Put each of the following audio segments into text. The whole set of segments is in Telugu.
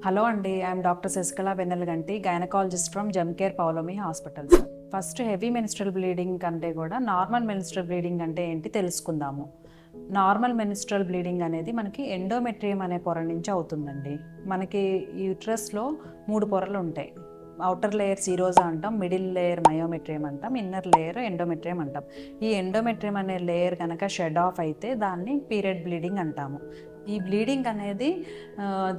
హలో అండి, I'm doctor Sasikala Vennelaganti, gynaecologist from Jamcare Paulomi hospitals. First heavy menstrual bleeding కంటే కూడా నార్మల్ మెన్స్ట్రల్ బ్లీడింగ్ అంటే ఏంటి తెలుసుకుందాము. నార్మల్ మెన్స్ట్రల్ బ్లీడింగ్ అనేది మనకి ఎండోమెట్రియం అనే పొర నుంచి అవుతుందండి. మనకి యూట్రస్లో 3 పొరలు ఉంటాయి. అవుటర్ లేయర్ సీరోజా అంటాం, మిడిల్ లేయర్ మయోమెట్రియం అంటాం, ఇన్నర్ లేయర్ ఎండోమెట్రియం అంటాం. ఈ ఎండోమెట్రియం అనే లేయర్ కనుక షెడ్ ఆఫ్ అయితే దాన్ని పీరియడ్ బ్లీడింగ్ అంటాము. ఈ బ్లీడింగ్ అనేది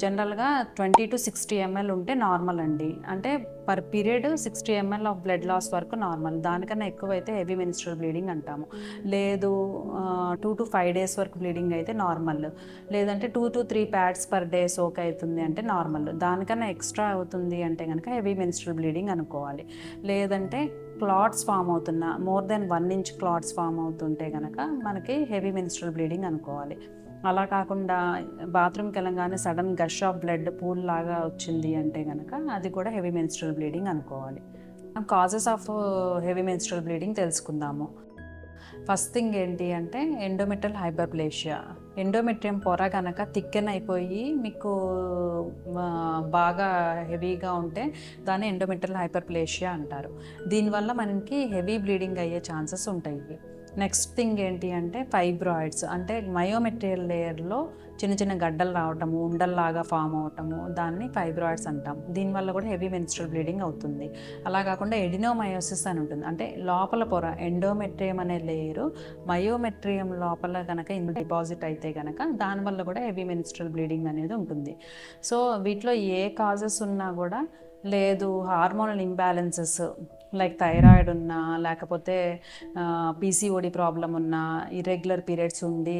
జనరల్గా 20 to 60 ml ఉంటే నార్మల్ అండి. అంటే per period 60 ml of blood loss వరకు నార్మల్. దానికన్నా ఎక్కువైతే హెవీ మెన్స్ట్రల్ బ్లీడింగ్ అంటాము. లేదు 2 to 5 days వరకు బ్లీడింగ్ అయితే నార్మల్. లేదంటే 2 to 3 pads per day soak అవుతుంది అంటే నార్మల్. దానికన్నా ఎక్స్ట్రా అవుతుంది అంటే కనుక హెవీ మెన్స్ట్రల్ బ్లీడింగ్ అనుకోవాలి. లేదంటే క్లాట్స్ ఫామ్ అవుతున్నా, more than 1 inch clots form అవుతుంటే కనుక మనకి హెవీ మెన్స్ట్రల్ బ్లీడింగ్ అనుకోవాలి. అలా కాకుండా బాత్రూమ్కి వెళ్ళగానే sudden gush of blood pool లాగా వచ్చింది అంటే కనుక అది కూడా హెవీ మెన్స్ట్రల్ బ్లీడింగ్ అనుకోవాలి. Causes of heavy menstrual bleeding తెలుసుకుందాము. ఫస్ట్ థింగ్ ఏంటి అంటే ఎండోమెట్రియల్ హైపర్ప్లేషియా. ఎండోమెట్రియం పొర కనుక థిక్కెన్ అయిపోయి మీకు బాగా హెవీగా ఉంటే దాన్ని ఎండోమెట్రియల్ హైపర్ప్లేషియా అంటారు. దీనివల్ల మనకి హెవీ బ్లీడింగ్ అయ్యే ఛాన్సెస్ ఉంటాయి. నెక్స్ట్ థింగ్ ఏంటి అంటే ఫైబ్రాయిడ్స్, అంటే మయోమెట్రియల్ లేయర్లో చిన్న చిన్న గడ్డలు రావటము, ఉండల్లాగా ఫామ్ అవటము, దాన్ని ఫైబ్రాయిడ్స్ అంటాం. దీనివల్ల కూడా హెవీ మెన్స్ట్రల్ బ్లీడింగ్ అవుతుంది. అలా కాకుండా ఎడినోమయోసిస్ అని ఉంటుంది, అంటే లోపల పొర ఎండోమెట్రియం అనే లేయరు మయోమెట్రియం లోపల కనుక డిపాజిట్ అయితే కనుక దానివల్ల కూడా హెవీ మెన్స్ట్రల్ బ్లీడింగ్ అనేది ఉంటుంది. సో వీటిలో ఏ కాజెస్ ఉన్నా కూడా, లేదు హార్మోనల్ ఇంబ్యాలెన్సెస్ లైక్ థైరాయిడ్ ఉన్నా, లేకపోతే పీసీఓడి ప్రాబ్లం ఉన్నా, ఇర్రెగ్యులర్ పీరియడ్స్ ఉండి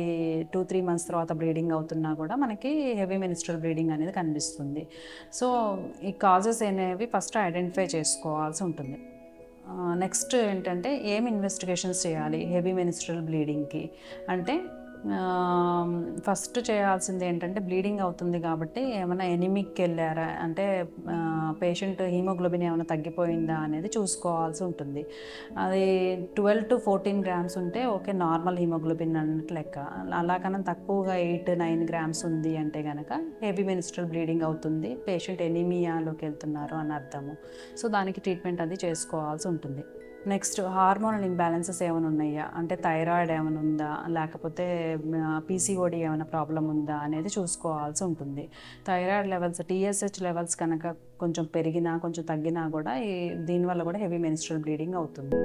2-3 months తర్వాత బ్లీడింగ్ అవుతున్నా కూడా మనకి హెవీ మెన్స్ట్రల్ బ్లీడింగ్ అనేది కనిపిస్తుంది. సో ఈ కాజెస్ అనేవి ఫస్ట్ ఐడెంటిఫై చేసుకోవాల్సి ఉంటుంది. నెక్స్ట్ ఏంటంటే ఏం ఇన్వెస్టిగేషన్స్ చేయాలి హెవీ మెన్స్ట్రల్ బ్లీడింగ్కి అంటే, ఫస్ట్ చేయాల్సింది ఏంటంటే బ్లీడింగ్ అవుతుంది కాబట్టి ఏమైనా ఎనిమిక్కి వెళ్ళారా అంటే పేషెంట్ హీమోగ్లోబిన్ ఏమైనా తగ్గిపోయిందా అనేది చూసుకోవాల్సి ఉంటుంది. అది 12 to 14 grams ఉంటే ఓకే, నార్మల్ హీమోగ్లోబిన్ అన్నట్టు లెక్క. అలా కన్నా తక్కువగా 8-9 grams ఉంది అంటే కనుక హెవీ మెన్స్ట్రల్ బ్లీడింగ్ అవుతుంది, పేషెంట్ ఎనీమియాలోకి వెళ్తున్నారు అని అర్థము. సో దానికి ట్రీట్మెంట్ అది చేసుకోవాల్సి ఉంటుంది. నెక్స్ట్ హార్మోనల్ ఇంబ్యాలెన్సెస్ ఏమైనా ఉన్నాయా అంటే థైరాయిడ్ ఏమైనా ఉందా, లేకపోతే పీసీఓడి ఏమైనా ప్రాబ్లం ఉందా అనేది చూసుకోవాల్సి ఉంటుంది. థైరాయిడ్ లెవెల్స్, టీఎస్హెచ్ లెవెల్స్ కనుక కొంచెం పెరిగినా కొంచెం తగ్గినా కూడా దీనివల్ల కూడా హెవీ మెన్స్ట్రల్ బ్లీడింగ్ అవుతుంది.